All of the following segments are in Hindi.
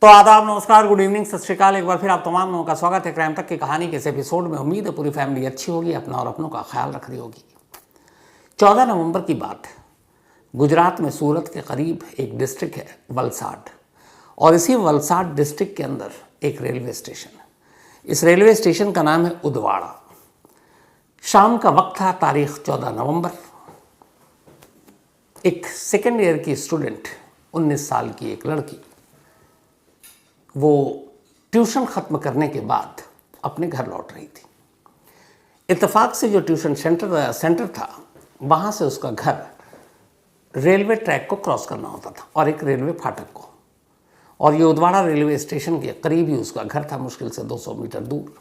तो आदाब, नमस्कार, गुड इवनिंग, सत श्रीकाल। एक बार फिर आप तमाम लोगों का स्वागत है क्राइम तक की कहानी के इस एपिसोड में। उम्मीद है पूरी फैमिली अच्छी होगी, अपना और अपनों का ख्याल रख रही होगी। 14 नवंबर की बात है। गुजरात में सूरत के करीब एक डिस्ट्रिक्ट है वलसाड, और इसी वलसाड डिस्ट्रिक्ट के अंदर एक रेलवे स्टेशन है। इस रेलवे स्टेशन का नाम है उदवाड़ा। शाम का वक्त था, तारीख 14 नवंबर। एक सेकेंड ईयर की स्टूडेंट, 19 साल की एक लड़की, वो ट्यूशन ख़त्म करने के बाद अपने घर लौट रही थी। इत्तेफाक से जो ट्यूशन सेंटर था, वहाँ से उसका घर रेलवे ट्रैक को क्रॉस करना होता था और एक रेलवे फाटक को, और ये उदवाड़ा रेलवे स्टेशन के करीब ही उसका घर था, मुश्किल से 200 मीटर दूर।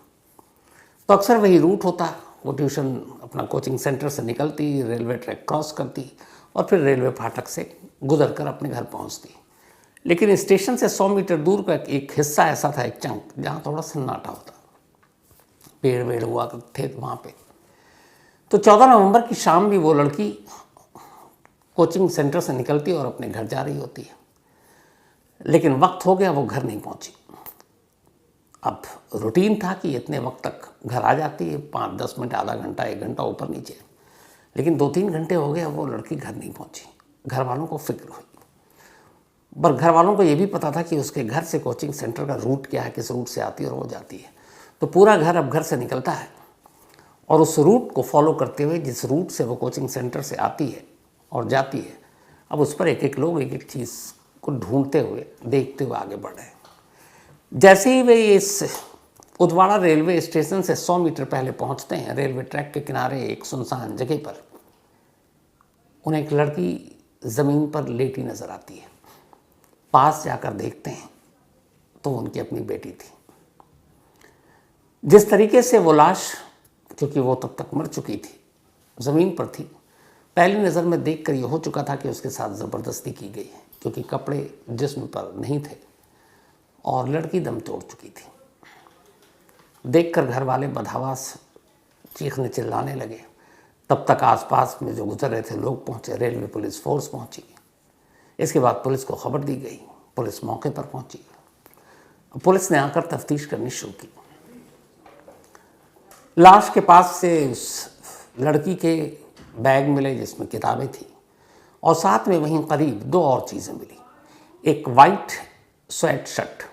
तो अक्सर वही रूट होता। वो ट्यूशन अपना कोचिंग सेंटर से निकलती, रेलवे ट्रैक क्रॉस करती और फिर रेलवे फाटक से गुजर कर अपने घर पहुँचती। लेकिन स्टेशन से 100 मीटर दूर का एक हिस्सा ऐसा था, एक चंक, जहाँ थोड़ा सन्नाटा होता, पेड़ वेड़ हुआ थे वहाँ पे। तो 14 नवंबर की शाम भी वो लड़की कोचिंग सेंटर से निकलती और अपने घर जा रही होती है, लेकिन वक्त हो गया, वो घर नहीं पहुँची। अब रूटीन था कि इतने वक्त तक घर आ जाती है, 5-10 मिनट, आधा घंटा, 1 घंटा ऊपर नीचे, लेकिन 2-3 घंटे हो गए, वो लड़की घर नहीं पहुँची। घर वालों को फिक्र हुई, पर घर वालों को ये भी पता था कि उसके घर से कोचिंग सेंटर का रूट क्या है, किस रूट से आती है और वो जाती है। तो पूरा घर अब घर से निकलता है और उस रूट को फॉलो करते हुए, जिस रूट से वो कोचिंग सेंटर से आती है और जाती है, अब उस पर एक एक लोग एक एक चीज़ को ढूंढते हुए, देखते हुए आगे बढ़ रहे हैं। जैसे ही वे इस उदवाड़ा रेलवे स्टेशन से 100 मीटर पहले पहुंचते हैं, रेलवे ट्रैक के किनारे एक सुनसान जगह पर उन्हें एक लड़की ज़मीन पर लेटी नजर आती है। पास जाकर देखते हैं तो उनकी अपनी बेटी थी। जिस तरीके से वो लाश, क्योंकि वो तब तक मर चुकी थी, ज़मीन पर थी, पहली नज़र में देखकर ये हो चुका था कि उसके साथ ज़बरदस्ती की गई है, क्योंकि कपड़े जिस्म पर नहीं थे और लड़की दम तोड़ चुकी थी। देखकर घर वाले बदहवास चीखने चिल्लाने लगे। तब तक आसपास में जो गुजर रहे थे लोग पहुँचे, रेलवे पुलिस फोर्स पहुँची। इसके बाद पुलिस को खबर दी गई, पुलिस मौके पर पहुंची। पुलिस ने आकर तफ्तीश करनी शुरू की। लाश के पास से उस लड़की के बैग मिले जिसमें किताबें थी, और साथ में वहीं करीब 2 और चीज़ें मिली, एक वाइट स्वेट शर्ट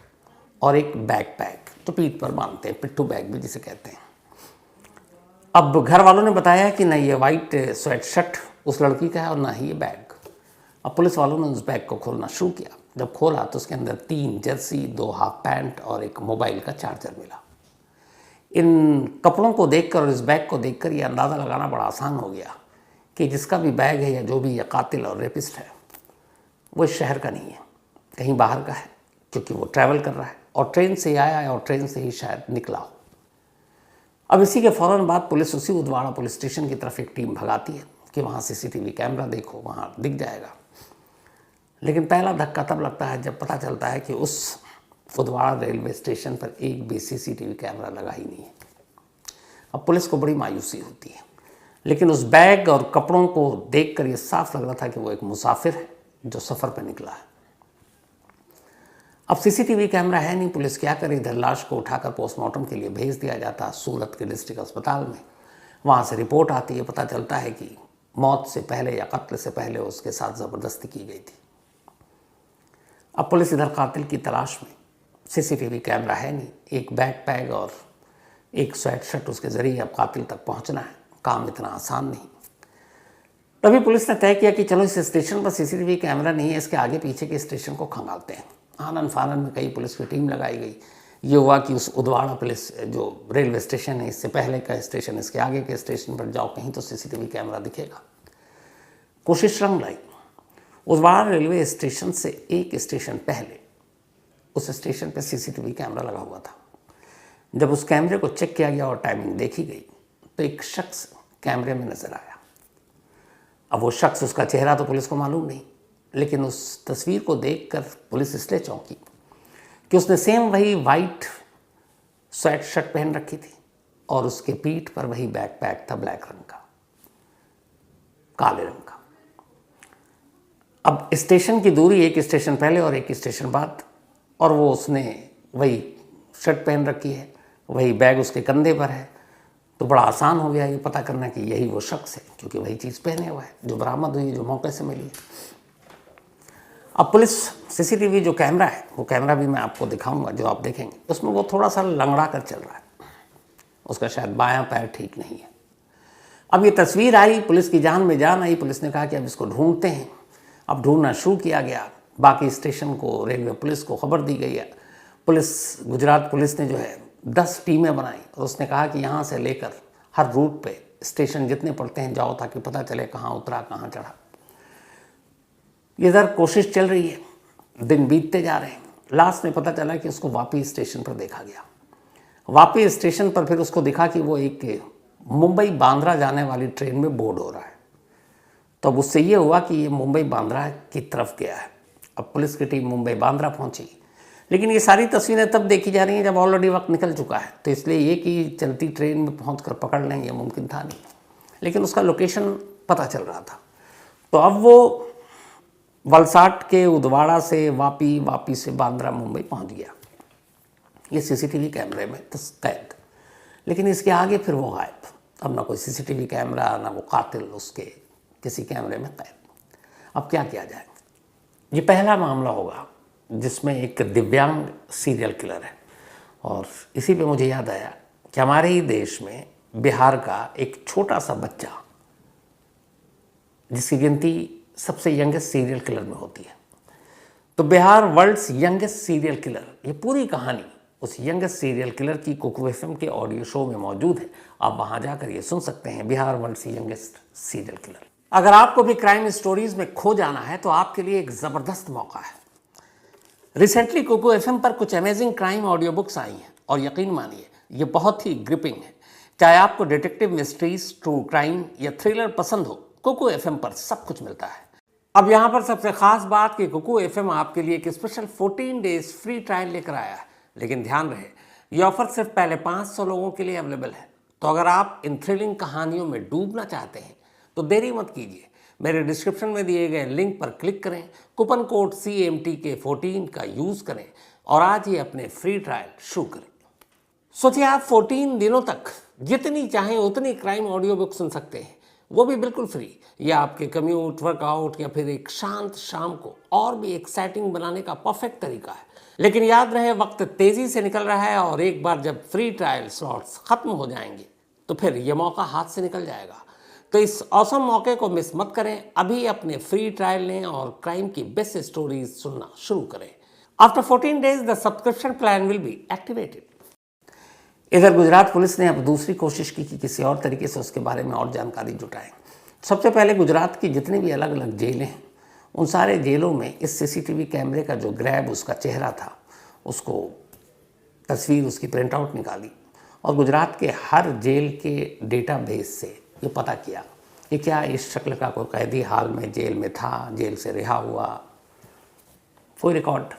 और एक बैकपैक, जो पीठ पर बांधते हैं, पिट्ठू बैग भी जिसे कहते हैं। अब घर वालों ने बताया कि न ये वाइट स्वेट शर्ट उस लड़की का है और ना ही ये बैग। अब पुलिस वालों ने उस बैग को खोलना शुरू किया। जब खोला तो उसके अंदर 3 जर्सी, 2 हाफ पैंट और एक मोबाइल का चार्जर मिला। इन कपड़ों को देखकर और इस बैग को देखकर ये अंदाज़ा लगाना बड़ा आसान हो गया कि जिसका भी बैग है या जो भी ये कातिल और रेपिस्ट है, वो इस शहर का नहीं है, कहीं बाहर का है, क्योंकि वो ट्रैवल कर रहा है और ट्रेन से ही आया है और ट्रेन से ही शायद निकला हो। अब इसी के फ़ौरन बाद पुलिस उसी उदवाड़ा पुलिस स्टेशन की तरफ एक टीम भगाती है कि वहाँ CCTV कैमरा देखो, वहाँ दिख जाएगा। लेकिन पहला धक्का तब लगता है जब पता चलता है कि उस उदवाड़ा रेलवे स्टेशन पर एक भी CCTV कैमरा लगा ही नहीं है। अब पुलिस को बड़ी मायूसी होती है, लेकिन उस बैग और कपड़ों को देखकर ये साफ लग रहा था कि वो एक मुसाफिर है जो सफ़र पर निकला है। अब CCTV कैमरा है नहीं, पुलिस क्या करे? इधर लाश को उठाकर पोस्टमार्टम के लिए भेज दिया जाता सूरत के डिस्ट्रिक्ट अस्पताल में। वहाँ से रिपोर्ट आती है, पता चलता है कि मौत से पहले या कत्ल से पहले उसके साथ ज़बरदस्ती की गई थी। अब पुलिस इधर कातिल की तलाश में, CCTV कैमरा है नहीं, एक बैकपैक और एक स्वेट शर्ट, उसके ज़रिए अब कातिल तक पहुंचना है। काम इतना आसान नहीं। तभी पुलिस ने तय किया कि चलो इस स्टेशन पर CCTV कैमरा नहीं है, इसके आगे पीछे के स्टेशन को खंगालते हैं। आनन फानन में कई पुलिस की टीम लगाई गई। ये हुआ कि उस उदवाड़ा पुलिस जो रेलवे स्टेशन है, इससे पहले का स्टेशन, इसके आगे के स्टेशन पर जाओ, कहीं तो CCTV कैमरा दिखेगा। कोशिश रंग लाई। उदवाड़ा रेलवे स्टेशन से एक स्टेशन पहले उस स्टेशन पर CCTV कैमरा लगा हुआ था। जब उस कैमरे को चेक किया गया और टाइमिंग देखी गई तो एक शख्स कैमरे में नजर आया। अब वो शख्स, उसका चेहरा तो पुलिस को मालूम नहीं, लेकिन उस तस्वीर को देखकर पुलिस इसलिए चौंकी कि उसने सेम वही वाइट स्वेट शर्ट पहन रखी थी और उसके पीठ पर वही बैकपैक था, ब्लैक रंग का, काले रंग का। अब स्टेशन की दूरी एक स्टेशन पहले और एक स्टेशन बाद और वो उसने वही शर्ट पहन रखी है, वही बैग उसके कंधे पर है, तो बड़ा आसान हो गया ये पता करना कि यही वो शख्स है, क्योंकि वही चीज़ पहने हुआ है जो बरामद हुई, जो मौके से मिली। अब पुलिस सीसीटीवी जो कैमरा है, वो कैमरा भी मैं आपको दिखाऊंगा, जो आप देखेंगे उसमें वो थोड़ा सा लंगड़ा कर चल रहा है, उसका शायद बायां पैर ठीक नहीं है। अब ये तस्वीर आई, पुलिस की जान में जान आई, पुलिस ने कहा कि अब इसको ढूंढते हैं। अब ढूंढना शुरू किया गया, बाकी स्टेशन को, रेलवे पुलिस को खबर दी गई है। गुजरात पुलिस ने जो है 10 टीमें बनाई और उसने कहा कि यहाँ से लेकर हर रूट पे स्टेशन जितने पड़ते हैं जाओ, ताकि पता चले कहाँ उतरा कहाँ चढ़ा। इधर कोशिश चल रही है, दिन बीतते जा रहे हैं। लास्ट में पता चला कि उसको वापी स्टेशन पर देखा गया। वापी स्टेशन पर फिर उसको दिखा कि वो एक मुंबई बांद्रा जाने वाली ट्रेन में बोर्ड हो रहा है। तो अब उससे ये हुआ कि ये मुंबई बांद्रा की तरफ गया है। अब पुलिस की टीम मुंबई बांद्रा पहुंची, लेकिन ये सारी तस्वीरें तब देखी जा रही हैं जब ऑलरेडी वक्त निकल चुका है, तो इसलिए ये कि चलती ट्रेन में पहुंचकर पकड़ लें, ये मुमकिन था नहीं। लेकिन उसका लोकेशन पता चल रहा था। तो अब वो वलसाड के उदवाड़ा से वापी, वापी से बांद्रा, मुंबई पहुंच गया। ये सीसीटीवी कैमरे में कैद, लेकिन इसके आगे फिर वो गायब। अब ना कोई सीसीटीवी कैमरा, ना वो कातिल उसके किसी कैमरे में कैद। अब क्या किया जाए? ये पहला मामला होगा जिसमें एक दिव्यांग सीरियल किलर है। और इसी पे मुझे याद आया कि हमारे ही देश में बिहार का एक छोटा सा बच्चा, जिसकी गिनती सबसे यंगेस्ट सीरियल किलर में होती है, तो Bihar world's youngest serial killer, ये पूरी कहानी उस यंगेस्ट सीरियल किलर की कुकू एफएम के ऑडियो शो में मौजूद है। आप वहां जाकर ये सुन सकते हैं, Bihar world's youngest serial killer. अगर आपको भी क्राइम स्टोरीज में खो जाना है तो आपके लिए एक ज़बरदस्त मौका है। रिसेंटली कुकू एफएम पर कुछ amazing crime audio books I हैं और यकीन मानिए ये बहुत ही ग्रिपिंग है। चाहे आपको डिटेक्टिव मिस्ट्रीज, ट्रू क्राइम या थ्रिलर पसंद हो, कुकू एफएम पर सब कुछ मिलता है। अब यहाँ पर सबसे खास बात कि कुकू एफएम आपके लिए एक स्पेशल 14 डेज फ्री ट्रायल लेकर आया है। लेकिन ध्यान रहे, ये ऑफर सिर्फ पहले 500 लोगों के लिए अवेलेबल है। तो अगर आप इन थ्रिलिंग कहानियों में डूबना चाहते हैं तो देरी मत कीजिए, मेरे डिस्क्रिप्शन में दिए गए लिंक पर क्लिक करें, कूपन कोड CMTK14 का यूज़ करें और आज ही अपने फ्री ट्रायल शुरू करें। सोचिए, आप 14 दिनों तक जितनी चाहें उतनी क्राइम ऑडियो बुक सुन सकते हैं, वो भी बिल्कुल फ्री। यह आपके कम्यूट, वर्कआउट या फिर एक शांत शाम को और भी एक्साइटिंग बनाने का परफेक्ट तरीका है। लेकिन याद रहे, वक्त तेज़ी से निकल रहा है और एक बार जब फ्री ट्रायल स्लॉट्स खत्म हो जाएंगे तो फिर यह मौका हाथ से निकल जाएगा। तो इस औसम मौके को मिस मत करें, अभी अपने फ्री ट्रायल लें और क्राइम की बेस्ट स्टोरीज सुनना शुरू करें। After 14 days the subscription plan will be activated. इधर गुजरात पुलिस ने अब दूसरी कोशिश की कि किसी और तरीके से उसके बारे में और जानकारी जुटाएं। सबसे पहले गुजरात की जितनी भी अलग अलग जेलें हैं, उन सारे जेलों में इस सीसीटीवी कैमरे का जो ग्रैब उसका चेहरा था, उसको तस्वीर, उसकी प्रिंट आउट निकाली और गुजरात के हर जेल के डेटाबेस से ये पता किया कि क्या इस शक्ल का कोई कैदी हाल में जेल में था, जेल से रिहा हुआ, कोई रिकॉर्ड।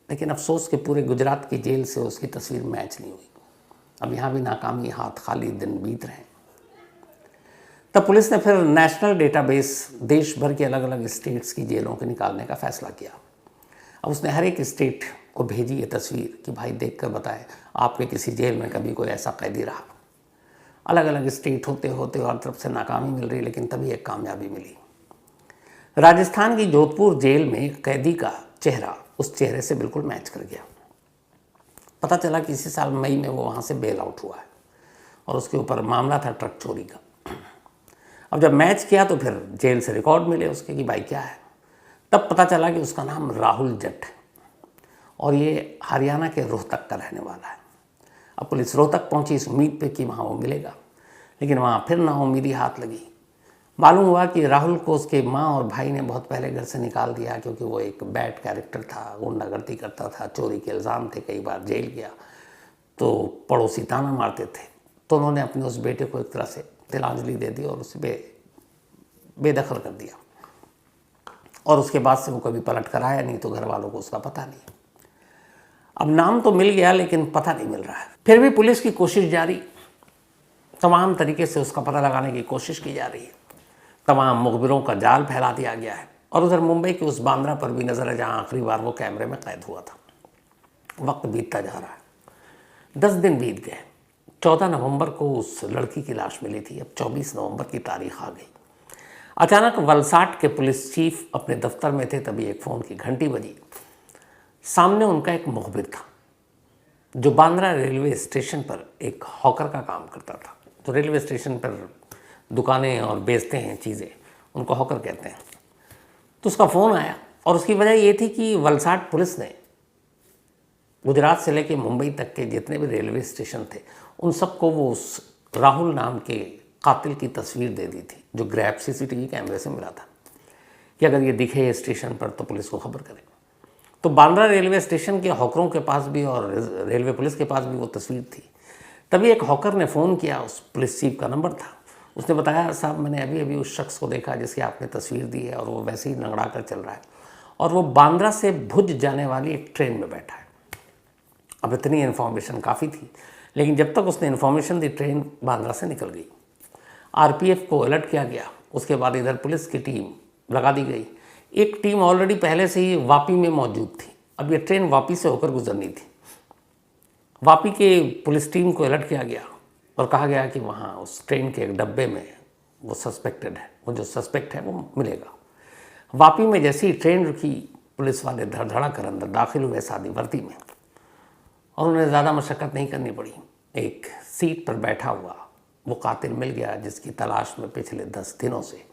लेकिन अफसोस कि पूरे गुजरात की जेल से उसकी तस्वीर मैच नहीं हुई। अब यहाँ भी नाकामी, हाथ खाली, दिन बीत रहे हैं। तब पुलिस ने फिर नेशनल डेटाबेस, देश भर के अलग अलग स्टेट्स की जेलों के निकालने का फैसला किया। अब उसने हर एक स्टेट को भेजी ये तस्वीर कि भाई देखकर बताएं आपके किसी जेल में कभी कोई ऐसा कैदी रहा। अलग अलग स्टेट होते होते हर तरफ से नाकामी मिल रही, लेकिन तभी एक कामयाबी मिली। राजस्थान की जोधपुर जेल में कैदी का चेहरा उस चेहरे से बिल्कुल मैच कर गया। पता चला कि इसी साल मई में वो वहाँ से बेल आउट हुआ है और उसके ऊपर मामला था ट्रक चोरी का। अब जब मैच किया तो फिर जेल से रिकॉर्ड मिले उसके कि भाई क्या है। तब पता चला कि उसका नाम राहुल जट है और ये हरियाणा के रोहतक का रहने वाला है। अब पुलिस रोहतक पहुंची इस उम्मीद पे कि वहाँ वो मिलेगा, लेकिन वहाँ फिर नाउम्मीदी हाथ लगी। मालूम हुआ कि राहुल को उसके माँ और भाई ने बहुत पहले घर से निकाल दिया, क्योंकि वो एक बैड कैरेक्टर था, गुंडागर्दी करता था, चोरी के इल्ज़ाम थे, कई बार जेल गया, तो पड़ोसी ताना मारते थे। तो उन्होंने अपने उस बेटे को एक तरह से तिलांजलि दे दी और उसे बेदखल कर दिया। और उसके बाद से वो कभी पलट कर आया नहीं, तो घर वालों को उसका पता नहीं। अब नाम तो मिल गया लेकिन पता नहीं मिल रहा है। फिर भी पुलिस की कोशिश जारी, तमाम तरीके से उसका पता लगाने की कोशिश की जा रही है। तमाम मुखबिरों का जाल फैला दिया गया है। और उधर मुंबई के उस बांद्रा पर भी नज़र है जहाँ आखिरी बार वो कैमरे में कैद हुआ था। वक्त बीतता जा रहा है। 10 दिन बीत गए। 14 नवंबर को उस लड़की की लाश मिली थी। अब 24 नवंबर की तारीख आ गई। अचानक वलसाड के पुलिस चीफ अपने दफ्तर में थे, तभी एक फ़ोन की घंटी बजी। सामने उनका एक मुखबिर था जो बांद्रा रेलवे स्टेशन पर एक हॉकर का काम करता था। तो रेलवे स्टेशन पर दुकानें और बेचते हैं चीज़ें, उनको हॉकर कहते हैं। तो उसका फ़ोन आया और उसकी वजह ये थी कि वलसाड पुलिस ने गुजरात से लेकर मुंबई तक के जितने भी रेलवे स्टेशन थे उन सबको वो उस राहुल नाम के कातिल की तस्वीर दे दी थी, जो ग्रैब सीसीटीवी कैमरे से मिला था कि अगर ये दिखे स्टेशन पर तो पुलिस को खबर करें। तो बांद्रा रेलवे स्टेशन के हॉकरों के पास भी और रेलवे पुलिस के पास भी वो तस्वीर थी। तभी एक हॉकर ने फ़ोन किया, उस पुलिस चीफ का नंबर था। उसने बताया, साहब मैंने अभी अभी उस शख्स को देखा जिसकी आपने तस्वीर दी है और वो वैसे ही लंगड़ा कर चल रहा है और वो बांद्रा से भुज जाने वाली एक ट्रेन में बैठा है। अब इतनी इन्फॉर्मेशन काफ़ी थी, लेकिन जब तक उसने इन्फॉर्मेशन दी ट्रेन बांद्रा से निकल गई। आरपीएफ को अलर्ट किया गया। उसके बाद इधर पुलिस की टीम लगा दी गई। एक टीम ऑलरेडी पहले से ही वापी में मौजूद थी। अब ये ट्रेन वापी से होकर गुजरनी थी। वापी के पुलिस टीम को अलर्ट किया गया और कहा गया कि वहाँ उस ट्रेन के एक डब्बे में वो सस्पेक्टेड है, वो जो सस्पेक्ट है वो मिलेगा। वापी में जैसी ट्रेन रुकी, पुलिस वाले धड़धड़ा कर अंदर दाखिल हुए सादी वर्दी में और उन्हें ज़्यादा मशक्क़त नहीं करनी पड़ी। एक सीट पर बैठा हुआ वो कातिल मिल गया जिसकी तलाश में पिछले 10 दिनों से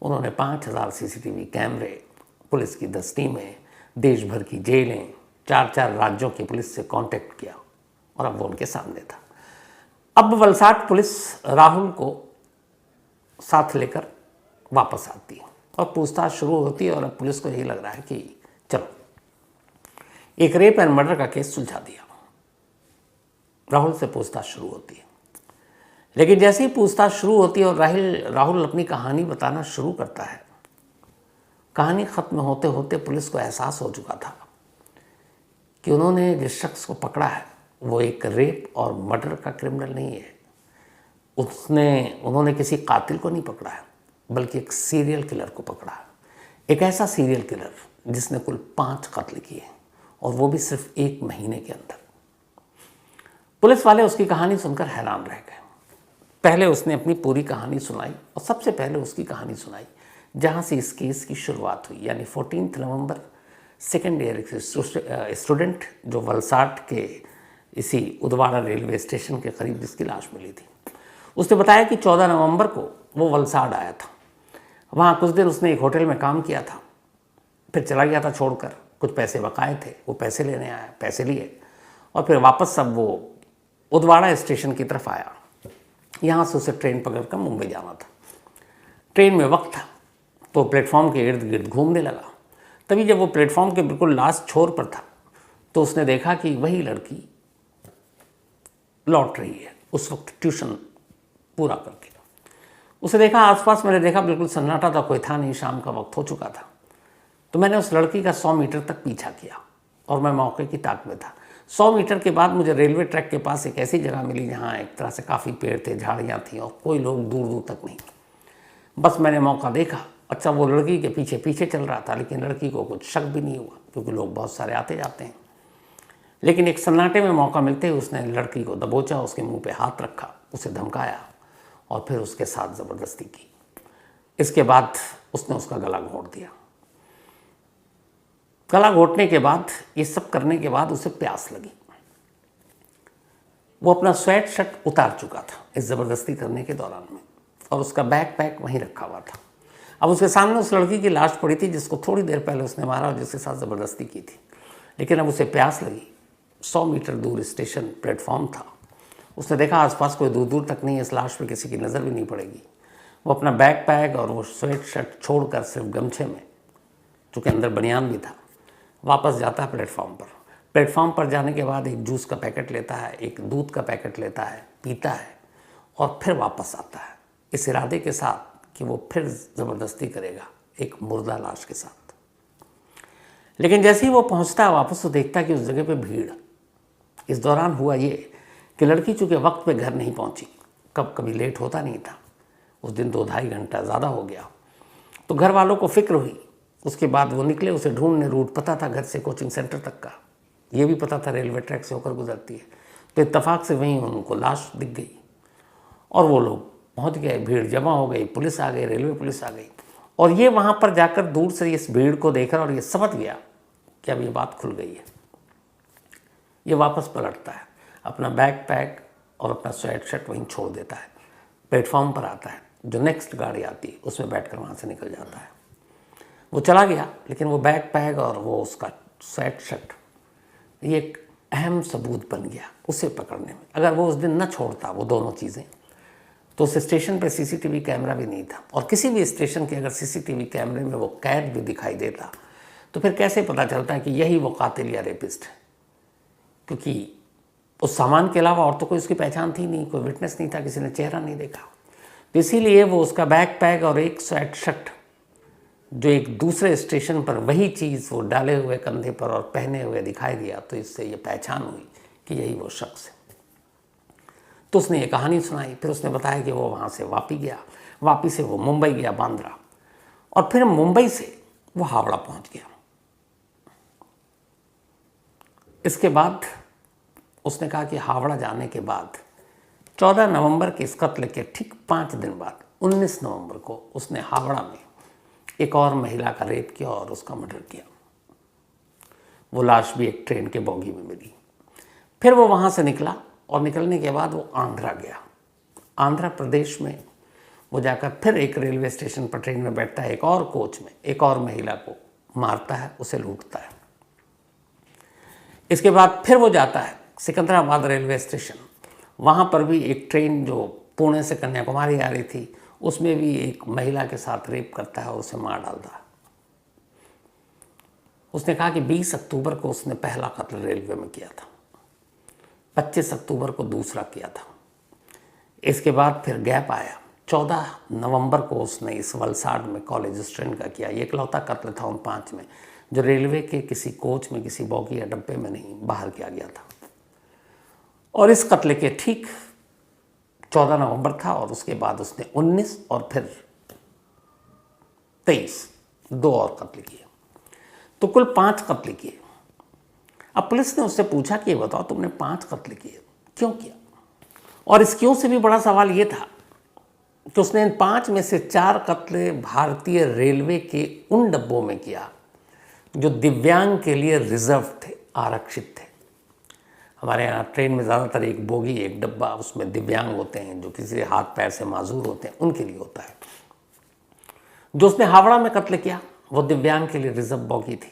उन्होंने 5000 सीसीटीवी कैमरे, पुलिस की 10 टीमें, देश भर की जेलें, 4-4 राज्यों की पुलिस से कांटेक्ट किया और अब वो उनके सामने था। अब वलसाड पुलिस राहुल को साथ लेकर वापस आती है और पूछताछ शुरू होती है और अब पुलिस को यही लग रहा है कि चलो एक रेप एंड मर्डर का केस सुलझा दिया। राहुल से पूछताछ शुरू होती है, लेकिन जैसे ही पूछताछ शुरू होती है और राहुल अपनी कहानी बताना शुरू करता है, कहानी ख़त्म होते होते पुलिस को एहसास हो चुका था कि उन्होंने जिस शख्स को पकड़ा है वो एक रेप और मर्डर का क्रिमिनल नहीं है। उन्होंने किसी कातिल को नहीं पकड़ा है, बल्कि एक सीरियल किलर को पकड़ा है। एक ऐसा सीरियल किलर जिसने कुल 5 कत्ल किए और वो भी सिर्फ 1 महीने के अंदर। पुलिस वाले उसकी कहानी सुनकर हैरान रह गए। पहले उसने अपनी पूरी कहानी सुनाई और सबसे पहले उसकी कहानी सुनाई जहाँ से इस केस की शुरुआत हुई, यानी 14 नवंबर सेकेंड ईयर स्टूडेंट जो वलसाड के इसी उदवाड़ा रेलवे स्टेशन के करीब जिसकी लाश मिली थी। उसने बताया कि 14 नवंबर को वो वलसाड आया था। वहाँ कुछ दिन उसने एक होटल में काम किया था, फिर चला गया था छोड़कर। कुछ पैसे बकाए थे, वो पैसे लेने आया, पैसे लिए और फिर वापस सब वो उदवाड़ा स्टेशन की तरफ आया। यहाँ से उसे ट्रेन पकड़कर मुंबई जाना था। ट्रेन में वक्त था तो प्लेटफॉर्म के इर्द गिर्द घूमने लगा। तभी जब वो प्लेटफॉर्म के बिल्कुल लास्ट छोर पर था तो उसने देखा कि वही लड़की लौट रही है, उस वक्त ट्यूशन पूरा करके। उसे देखा आसपास, मैंने देखा बिल्कुल सन्नाटा था, कोई था नहीं, शाम का वक्त हो चुका था। तो मैंने उस लड़की का 100 मीटर तक पीछा किया और मैं मौके की ताक में था। 100 मीटर के बाद मुझे रेलवे ट्रैक के पास एक ऐसी जगह मिली जहाँ एक तरह से काफ़ी पेड़ थे, झाड़ियाँ थी और कोई लोग दूर दूर तक नहीं। बस मैंने मौका देखा। अच्छा, वो लड़की के पीछे पीछे चल रहा था, लेकिन लड़की को कुछ शक भी नहीं हुआ क्योंकि लोग बहुत सारे आते जाते हैं। लेकिन एक सन्नाटे में मौका मिलते ही उसने लड़की को दबोचा, उसके मुंह पे हाथ रखा, उसे धमकाया और फिर उसके साथ ज़बरदस्ती की। इसके बाद उसने उसका गला घोंट दिया। गला घोंटने के बाद, ये सब करने के बाद उसे प्यास लगी। वो अपना स्वेट शर्ट उतार चुका था इस ज़बरदस्ती करने के दौरान में और उसका बैग पैक वहीं रखा हुआ था। अब उसके सामने उस लड़की की लाश पड़ी थी जिसको थोड़ी देर पहले उसने मारा और जिसके साथ ज़बरदस्ती की थी। लेकिन अब उसे प्यास लगी। 100 मीटर दूर स्टेशन प्लेटफॉर्म था। उसने देखा आसपास कोई दूर दूर तक नहीं, इस लाश पे किसी की नज़र भी नहीं पड़ेगी। वो अपना बैग पैक और वो स्वेट शर्ट छोड़कर सिर्फ गमछे में, चूँकि अंदर बनियान भी था, वापस जाता है प्लेटफॉर्म पर। प्लेटफॉर्म पर जाने के बाद एक जूस का पैकेट लेता है, एक दूध का पैकेट लेता है, पीता है और फिर वापस आता है इस इरादे के साथ कि वो फिर ज़बरदस्ती करेगा एक मुर्दा लाश के साथ। लेकिन जैसे ही वो पहुंचता है वापस तो देखता है कि उस जगह पे भीड़। इस दौरान हुआ ये कि लड़की चूँकि वक्त पे घर नहीं पहुंची, कभी लेट होता नहीं था, उस दिन 2-2.5 घंटा ज़्यादा हो गया, तो घर वालों को फिक्र हुई। उसके बाद वो निकले, उसे ढूंढने, रूट पता था घर से कोचिंग सेंटर तक का। ये भी पता था रेलवे ट्रैक से होकर गुजरती है। तो इत्तेफाक से वहीं उनको लाश दिख गई और वो लोग पहुंच गए, भीड़ जमा हो गई, पुलिस आ गई, रेलवे पुलिस आ गई। और ये वहाँ पर जाकर दूर से इस भीड़ को देखा और ये समझ गया कि अब ये बात खुल गई है। ये वापस पलटता है, अपना बैग पैक और अपना स्वेट शर्ट वहीं छोड़ देता है, प्लेटफॉर्म पर आता है, जो नेक्स्ट गाड़ी आती है उसमें बैठकर वहाँ से निकल जाता है। वो चला गया, लेकिन वो बैग पैक और वो उसका स्वेट शर्ट ये एक अहम सबूत बन गया उसे पकड़ने में। अगर वो उस दिन न छोड़ता वो दोनों चीज़ें, तो उस स्टेशन पे सीसीटीवी कैमरा भी नहीं था। और किसी भी स्टेशन के अगर सीसीटीवी कैमरे में वो कैद भी दिखाई देता तो फिर कैसे पता चलता है कि यही वो कातिल या रेपिस्ट है, क्योंकि उस सामान के अलावा और तो कोई उसकी पहचान थी नहीं, कोई विटनेस नहीं था, किसी ने चेहरा नहीं देखा। तो इसीलिए वो उसका बैग पैक और एक स्वेट शर्ट जो एक दूसरे स्टेशन पर वही चीज़ वो डाले हुए कंधे पर और पहने हुए दिखाई दिया, तो इससे ये पहचान हुई कि यही वो शख्स है। तो उसने ये कहानी सुनाई। फिर उसने बताया कि वो वहाँ से वापी गया, वापी से वो मुंबई गया, बांद्रा, और फिर मुंबई से वो हावड़ा पहुँच गया। इसके बाद उसने कहा कि हावड़ा जाने के बाद 14 नवंबर के इस कत्ल के ठीक 5 दिन बाद 19 नवंबर को उसने हावड़ा में एक और महिला का रेप किया और उसका मर्डर किया। वो लाश भी एक ट्रेन के बोगी में मिली। फिर वो वहाँ से निकला और निकलने के बाद वो आंध्रा गया। आंध्र प्रदेश में वो जाकर फिर एक रेलवे स्टेशन पर ट्रेन में बैठता है, एक और कोच में एक और महिला को मारता है, उसे लूटता है। इसके बाद फिर वो जाता है सिकंदराबाद रेलवे स्टेशन। वहाँ पर भी एक ट्रेन जो पुणे से कन्याकुमारी आ रही थी, उसमें भी एक महिला के साथ रेप करता है और उसे मार डालता है। उसने कहा कि 20 अक्टूबर को उसने पहला कत्ल रेलवे में किया था, 25 अक्टूबर को दूसरा किया था। इसके बाद फिर गैप आया। 14 नवंबर को उसने इस वलसाड में कॉलेज स्टूडेंट का किया। ये इकलौता कत्ल था उन 5 में जो रेलवे के किसी कोच में, किसी बोगी या डब्बे में नहीं, बाहर किया गया था। और इस कत्ल के ठीक 14 नवंबर था और उसके बाद उसने 19 और फिर 23 2 और कत्ल किए, तो कुल 5 कत्ल किए। अब पुलिस ने उससे पूछा कि ये बताओ तुमने 5 कत्ल किए, क्यों किया? और इस क्यों से भी बड़ा सवाल ये था कि उसने इन 5 में से 4 कत्ल भारतीय रेलवे के उन डब्बों में किया जो दिव्यांग के लिए रिजर्व थे, आरक्षित थे। हमारे यहाँ ट्रेन में ज़्यादातर एक बोगी, एक डब्बा, उसमें दिव्यांग होते हैं, जो किसी हाथ पैर से माजूर होते हैं, उनके लिए होता है। जो उसने हावड़ा में कत्ल किया वो दिव्यांग के लिए रिजर्व बोगी थी।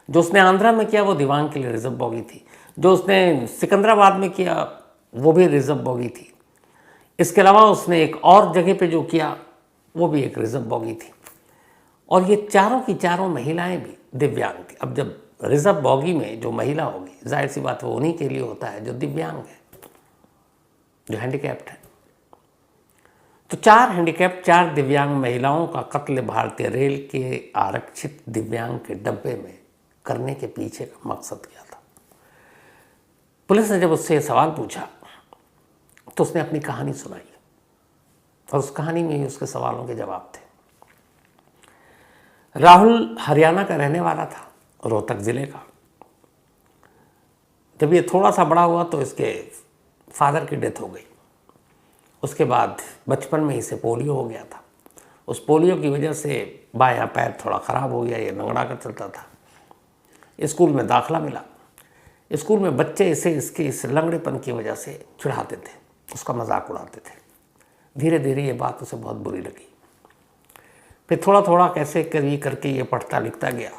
जो उसने आंध्रा में किया वो दिव्यांग के लिए रिजर्व बोगी थी। जो उसने सिकंदराबाद में किया वो भी रिजर्व बोगी थी। इसके अलावा उसने एक और जगह पे जो किया वो भी एक रिजर्व बोगी थी। और ये चारों की चारों महिलाएं भी दिव्यांग थी। अब जब रिजर्व बोगी में जो महिला होगी, जाहिर सी बात वो उन्हीं के लिए होता है जो दिव्यांग है, जो हैंडीकैप्ड है। तो 4 हैंडीकैप्ड, 4 दिव्यांग महिलाओं का कत्ल भारतीय रेल के आरक्षित दिव्यांग के डब्बे में करने के पीछे का मकसद क्या था? पुलिस ने जब उससे सवाल पूछा तो उसने अपनी कहानी सुनाई और उस कहानी में ही उसके सवालों के जवाब थे। राहुल हरियाणा का रहने वाला था, रोहतक ज़िले का। जब ये थोड़ा सा बड़ा हुआ तो इसके फादर की डेथ हो गई। उसके बाद बचपन में इसे पोलियो हो गया था। उस पोलियो की वजह से बायां पैर थोड़ा ख़राब हो गया, ये लंगड़ा कर चलता था। स्कूल में दाखला मिला। स्कूल में बच्चे इसे इसके इस लंगड़ेपन की वजह से चिढ़ाते थे, उसका मजाक उड़ाते थे। धीरे धीरे ये बात उसे बहुत बुरी लगी। फिर थोड़ा थोड़ा कैसे करी करके ये पढ़ता लिखता गया।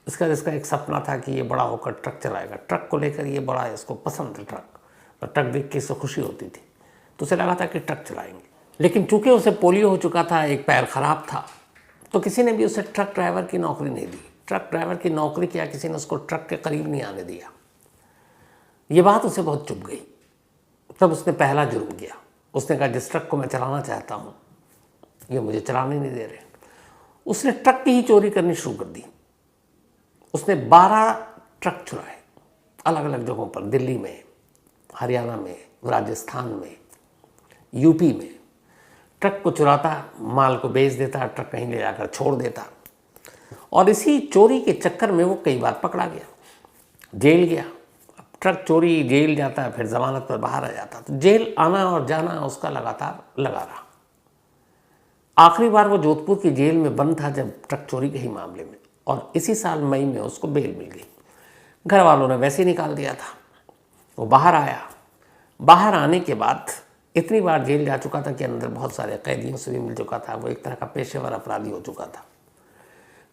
इसका एक सपना था कि ये बड़ा होकर ट्रक चलाएगा। ट्रक को लेकर ये बड़ा, इसको पसंद था ट्रक, और ट्रक देख के इसको खुशी होती थी। तो उसे लगा था कि ट्रक चलाएंगे। लेकिन चूंकि उसे पोलियो हो चुका था, एक पैर खराब था, तो किसी ने भी उसे ट्रक ड्राइवर की नौकरी नहीं दी। ट्रक ड्राइवर की नौकरी किया, किसी ने उसको ट्रक के करीब नहीं आने दिया। ये बात उसे बहुत चुभ गई। तब उसने पहला जुर्म किया। उसने कहा जिस ट्रक को मैं चलाना चाहता हूँ ये मुझे चलाने नहीं दे रहे। उसने ट्रक की ही चोरी करनी शुरू कर दी। उसने 12 ट्रक चुराए अलग अलग जगहों पर, दिल्ली में, हरियाणा में, राजस्थान में, यूपी में। ट्रक को चुराता, माल को बेच देता, ट्रक कहीं ले जाकर छोड़ देता। और इसी चोरी के चक्कर में वो कई बार पकड़ा गया। जेल गया। अब ट्रक चोरी, जेल जाता है, फिर जमानत पर बाहर आ जाता, तो जेल आना और जाना उसका लगातार लगा रहा। आखिरी बार वो जोधपुर की जेल में बंद था जब ट्रक चोरी के ही मामले में, और इसी साल मई में उसको बेल मिल गई। घर वालों ने वैसे ही निकाल दिया था। वो बाहर आया। बाहर आने के बाद इतनी बार जेल जा चुका था कि अंदर बहुत सारे कैदियों से भी मिल चुका था। वो एक तरह का पेशेवर अपराधी हो चुका था।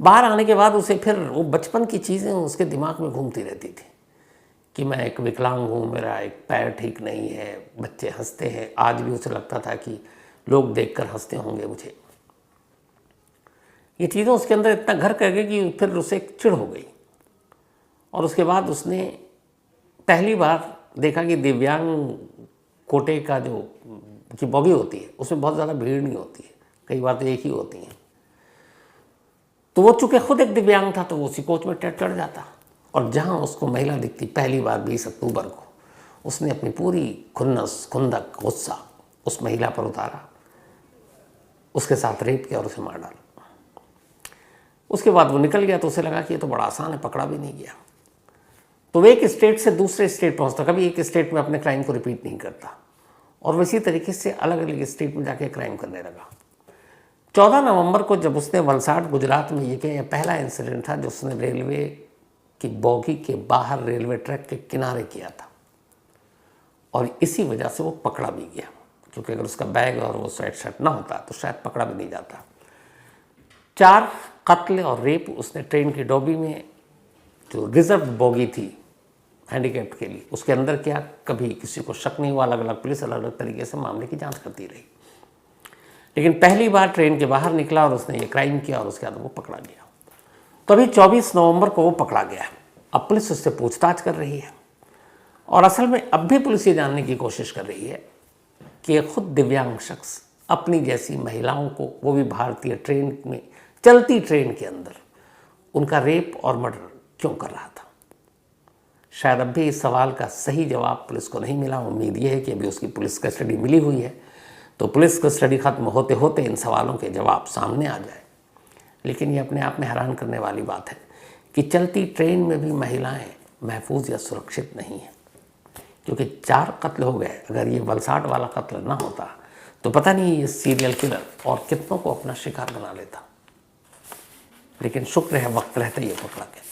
बाहर आने के बाद उसे फिर वो बचपन की चीज़ें उसके दिमाग में घूमती रहती थी कि मैं एक विकलांग हूँ, मेरा एक पैर ठीक नहीं है, बच्चे हंसते हैं। आज भी उसे लगता था कि लोग देखकर हंसते होंगे मुझे। ये चीज़ें उसके अंदर इतना घर कर गई कि फिर उसे एक चिढ़ हो गई। और उसके बाद उसने पहली बार देखा कि दिव्यांग कोटे का जो की बॉगी होती है उसमें बहुत ज़्यादा भीड़ नहीं होती है, कई बार तो एक ही होती हैं। तो वो चूँकि खुद एक दिव्यांग था तो वो उसी कोच में चढ़ जाता, और जहाँ उसको महिला दिखती पहली बार 20 अक्टूबर को, उसने अपनी पूरी खुन्नस, खुंदक, गुस्सा उस महिला पर उतारा, उसके साथ रेप किया और उसे मार डाला। उसके बाद वो निकल गया तो उसे लगा कि ये तो बड़ा आसान है, पकड़ा भी नहीं गया। तो वो एक स्टेट से दूसरे स्टेट पहुंचता, कभी एक स्टेट में अपने क्राइम को रिपीट नहीं करता, और वो इसी तरीके से अलग अलग स्टेट में जाके क्राइम करने लगा। 14 नवंबर को जब उसने वलसाड गुजरात में ये किया, यह पहला इंसिडेंट था जो उसने रेलवे की बॉगी के बाहर रेलवे ट्रैक के किनारे किया था, और इसी वजह से वो पकड़ा भी गया, क्योंकि अगर उसका बैग और वो स्वेट शर्ट ना होता तो शायद पकड़ा भी नहीं जाता। 4 कत्ल और रेप उसने ट्रेन की डॉबी में, जो रिजर्व बॉगी थी हैंडीकैप्ड के लिए, उसके अंदर किया। कभी किसी को शक नहीं हुआ। अलग अलग पुलिस अलग अलग तरीके से मामले की जांच करती रही, लेकिन पहली बार ट्रेन के बाहर निकला और उसने ये क्राइम किया और उसके बाद वो पकड़ा गया। तो अभी 24 नवंबर को वो पकड़ा गया। अब पुलिस उससे पूछताछ कर रही है, और असल में अब भी पुलिस ये जानने की कोशिश कर रही है कि ये खुद दिव्यांग शख्स अपनी जैसी महिलाओं को, वो भी भारतीय ट्रेन में, चलती ट्रेन के अंदर, उनका रेप और मर्डर क्यों कर रहा था। शायद अब भी इस सवाल का सही जवाब पुलिस को नहीं मिला। उम्मीद ये है कि अभी उसकी पुलिस कस्टडी मिली हुई है, तो पुलिस कस्टडी खत्म होते होते इन सवालों के जवाब सामने आ जाए। लेकिन ये अपने आप में हैरान करने वाली बात है कि चलती ट्रेन में भी महिलाएं महफूज या सुरक्षित नहीं हैं, क्योंकि 4 कत्ल हो गए। अगर ये वलसाड वाला कत्ल ना होता तो पता नहीं ये सीरियल किलर और कितनों को अपना शिकार बना लेता। लेकिन शुक्र है वक्त रहते ये पकड़ा गया।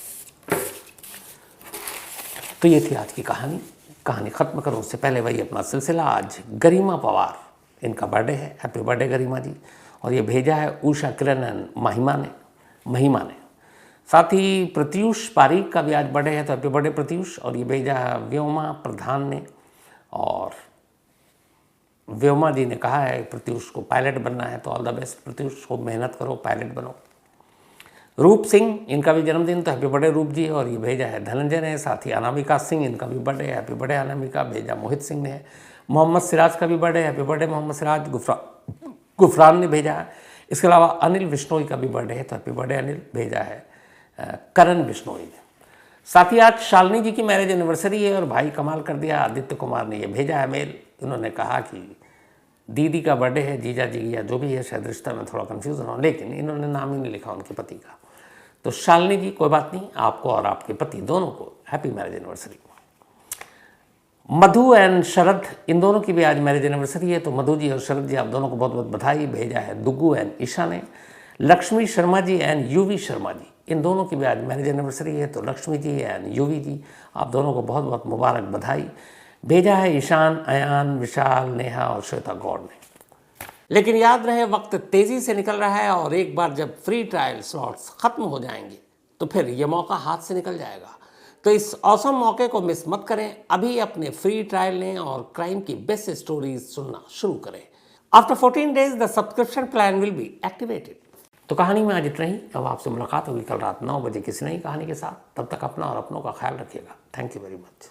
तो ये थी आज की कहानी ख़त्म करूँ उससे पहले वही अपना सिलसिला। आज गरिमा पवार, इनका बर्थडे है। हैप्पी बर्थडे गरिमा जी। और ये भेजा है उषा किरण एंड महिमा ने। साथ ही प्रत्यूष पारीक का भी आज बर्थडे है, तो हैप्पी बर्थडे प्रत्यूष। और ये भेजा है व्योमा प्रधान ने, और व्योमा जी ने कहा है प्रत्यूष को पायलट बनना है, तो ऑल द बेस्ट प्रत्यूष, खूब मेहनत करो, पायलट बनो। रूप सिंह, इनका भी जन्मदिन, तो हैप्पी बर्थडे रूप जी। और ये भेजा है धनंजय ने। साथ ही अनामिका सिंह, इनका भी बर्थडे, हैप्पी बर्थडे अनामिका, भेजा मोहित सिंह ने। मोहम्मद सिराज का भी birthday, happy birthday Mohammed Siraj, Gufran ने भेजा है। इसके अलावा अनिल बिश्नोई का भी बर्थडे है, तो हैप्पी बर्थडे अनिल, भेजा है करण बिश्नोई ने। साथ ही आज शालिनी जी की मैरिज एनिवर्सरी है, और भाई कमाल कर दिया, आदित्य कुमार ने ये भेजा है मेल। इन्होंने कहा कि दीदी का बर्थडे है, जीजा जी या जो भी है, शायद रिश्ता में थोड़ा कन्फ्यूज़न हो, लेकिन इन्होंने नाम ही नहीं लिखा उनके पति का। तो शालिनी जी, कोई बात नहीं, आपको और आपके पति दोनों को happy marriage anniversary. Madhu and Sharad, इन दोनों की भी आज मैरिज एनिवर्सरी है, तो मधु जी और शरद जी, आप दोनों को बहुत बहुत बधाई। भेजा है दुग्गू एंड ईशा ने। लक्ष्मी शर्मा जी एंड यूवी शर्मा जी, इन दोनों की भी आज मैरिज एनिवर्सरी है, तो लक्ष्मी जी एंड यूवी जी, आप दोनों को बहुत बहुत मुबारक बधाई। भेजा है ईशान, अयान, विशाल, नेहा और श्वेता गौड़ ने। लेकिन याद रहे, वक्त तेज़ी से निकल रहा है, और एक बार जब फ्री ट्रायल स्लॉट्स ख़त्म हो जाएंगे तो फिर ये मौका हाथ से निकल जाएगा। तो इस औसम मौके को मिस मत करें। अभी अपने फ्री ट्रायल लें और क्राइम की बेस्ट स्टोरीज सुनना शुरू करें। After 14 days the subscription plan will be activated. तो कहानी में आज इतना ही। अब आपसे मुलाकात होगी कल रात 9 बजे किसी नई कहानी के साथ। तब तक अपना और अपनों का ख्याल रखिएगा। Thank you very much.